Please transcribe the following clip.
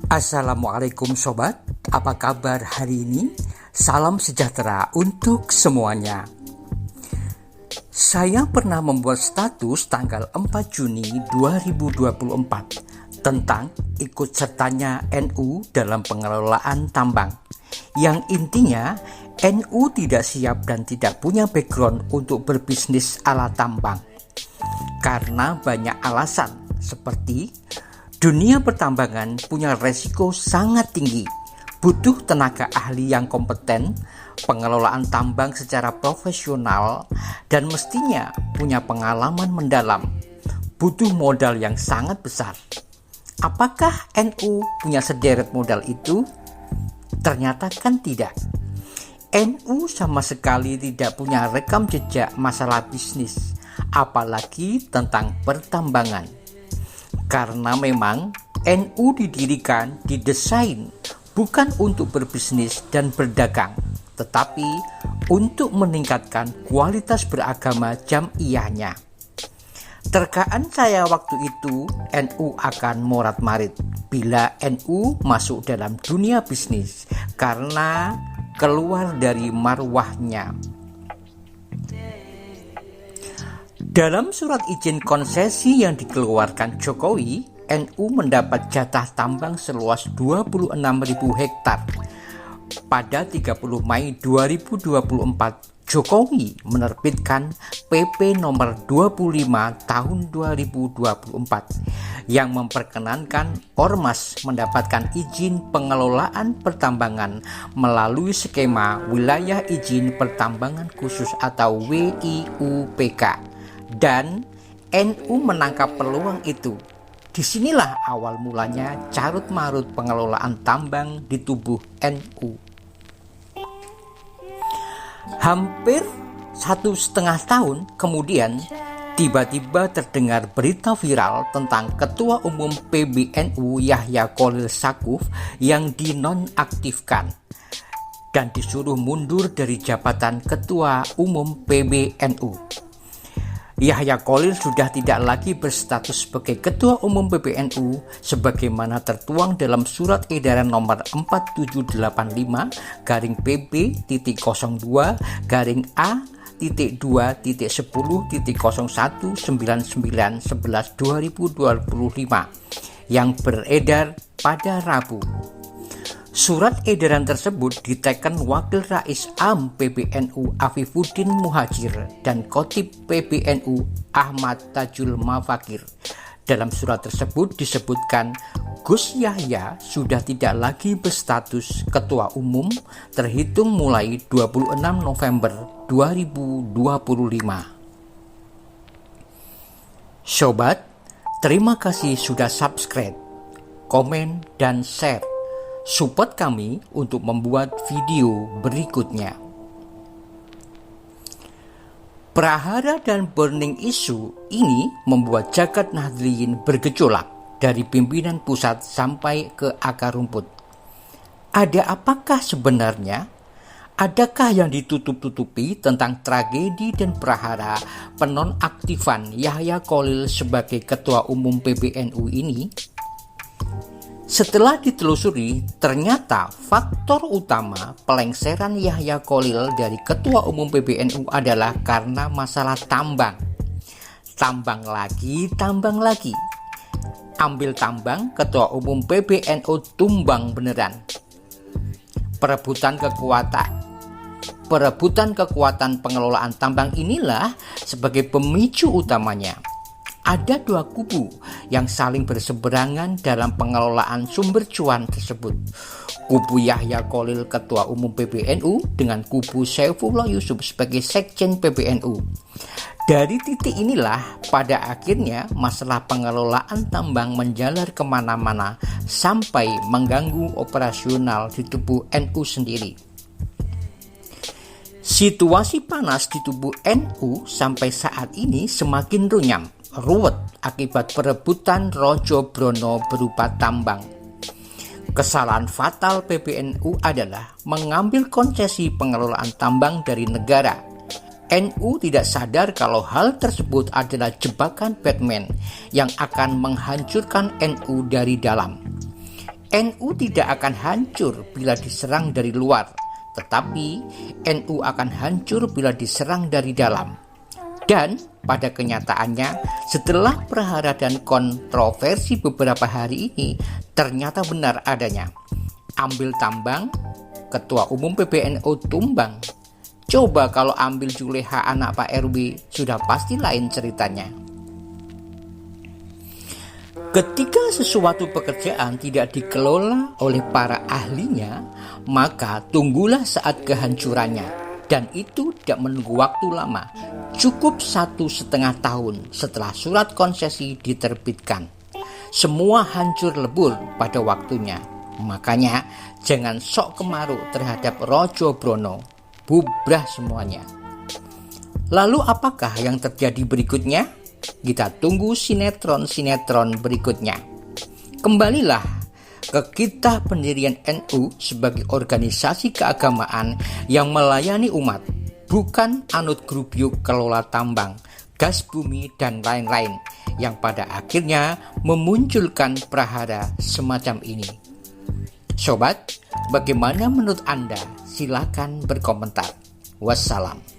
Assalamualaikum sobat, apa kabar hari ini? Salam sejahtera untuk semuanya. Saya pernah membuat status tanggal 4 Juni 2024 tentang ikut sertanya NU dalam pengelolaan tambang. Yang intinya NU tidak siap dan tidak punya background untuk berbisnis ala tambang. Karena banyak alasan seperti dunia pertambangan punya resiko sangat tinggi, butuh tenaga ahli yang kompeten, pengelolaan tambang secara profesional, dan mestinya punya pengalaman mendalam, butuh modal yang sangat besar. Apakah NU punya sederet modal itu? Ternyata kan tidak. NU sama sekali tidak punya rekam jejak masalah bisnis, apalagi tentang pertambangan. Karena memang NU didirikan, didesain bukan untuk berbisnis dan berdagang, tetapi untuk meningkatkan kualitas beragama jamiahnya. Terkaan saya waktu itu NU akan morat-marit bila NU masuk dalam dunia bisnis karena keluar dari marwahnya. Dalam surat izin konsesi yang dikeluarkan Jokowi, NU mendapat jatah tambang seluas 26.000 hektar. Pada 30 Mei 2024, Jokowi menerbitkan PP nomor 25 tahun 2024 yang memperkenankan Ormas mendapatkan izin pengelolaan pertambangan melalui skema Wilayah Izin Pertambangan Khusus atau WIUPK. Dan NU menangkap peluang itu. Disinilah awal mulanya carut-marut pengelolaan tambang di tubuh NU. Hampir 1,5 tahun kemudian, tiba-tiba terdengar berita viral tentang Ketua Umum PBNU Yahya Cholil Saquf yang dinonaktifkan dan disuruh mundur dari jabatan Ketua Umum PBNU. Yahya Cholil sudah tidak lagi berstatus sebagai Ketua Umum PBNU sebagaimana tertuang dalam Surat Edaran Nomor 4785-P2.02-10.01.11/2025 yang beredar pada Rabu. Surat edaran tersebut diteken Wakil Rais Am PBNU Afifuddin Muhajir dan Kotib PBNU Ahmad Tajul Mafakir. Dalam surat tersebut disebutkan Gus Yahya sudah tidak lagi berstatus Ketua Umum terhitung mulai 26 November 2025. Sobat, terima kasih sudah subscribe, komen, dan share. Support kami untuk membuat video berikutnya. Prahara dan burning issue ini membuat jagat Nahdliyin bergejolak dari pimpinan pusat sampai ke akar rumput. Ada apakah sebenarnya? Adakah yang ditutup-tutupi tentang tragedi dan prahara penonaktifan Yahya Cholil sebagai Ketua Umum PBNU ini? Setelah ditelusuri, ternyata faktor utama pelengseran Yahya Cholil dari Ketua Umum PBNU adalah karena masalah tambang. Tambang lagi. Ambil tambang, Ketua Umum PBNU tumbang beneran. Perebutan kekuatan pengelolaan tambang inilah sebagai pemicu utamanya. Ada dua kubu yang saling berseberangan dalam pengelolaan sumber cuan tersebut. Kubu Yahya Cholil Ketua Umum PBNU dengan kubu Saifullah Yusuf sebagai Sekjen PBNU. Dari titik inilah pada akhirnya masalah pengelolaan tambang menjalar kemana-mana sampai mengganggu operasional di tubuh NU sendiri. Situasi panas di tubuh NU sampai saat ini semakin ruwet akibat perebutan Rojo Brono berupa tambang. Kesalahan fatal PBNU adalah mengambil konsesi pengelolaan tambang dari negara. NU tidak sadar kalau hal tersebut adalah jebakan Batman yang akan menghancurkan NU dari dalam. NU tidak akan hancur bila diserang dari luar, tetapi NU akan hancur bila diserang dari dalam. Dan pada kenyataannya, setelah prahara dan kontroversi beberapa hari ini, ternyata benar adanya. Ambil tambang, Ketua Umum PBNU tumbang. Coba kalau ambil Juleha anak Pak RW, sudah pasti lain ceritanya. Ketika sesuatu pekerjaan tidak dikelola oleh para ahlinya, maka tunggulah saat kehancurannya. Dan itu tidak menunggu waktu lama, cukup 1,5 tahun setelah surat konsesi diterbitkan. Semua hancur lebur pada waktunya. Makanya jangan sok kemaruk terhadap Rojo Brono, bubrah semuanya. Lalu apakah yang terjadi berikutnya? Kita tunggu sinetron-sinetron berikutnya. Kembalilah ke kisah pendirian NU sebagai organisasi keagamaan yang melayani umat, bukan anut grup kelola tambang, gas bumi, dan lain-lain yang pada akhirnya memunculkan prahara semacam ini. Sobat, bagaimana menurut Anda? Silakan berkomentar. Wassalam.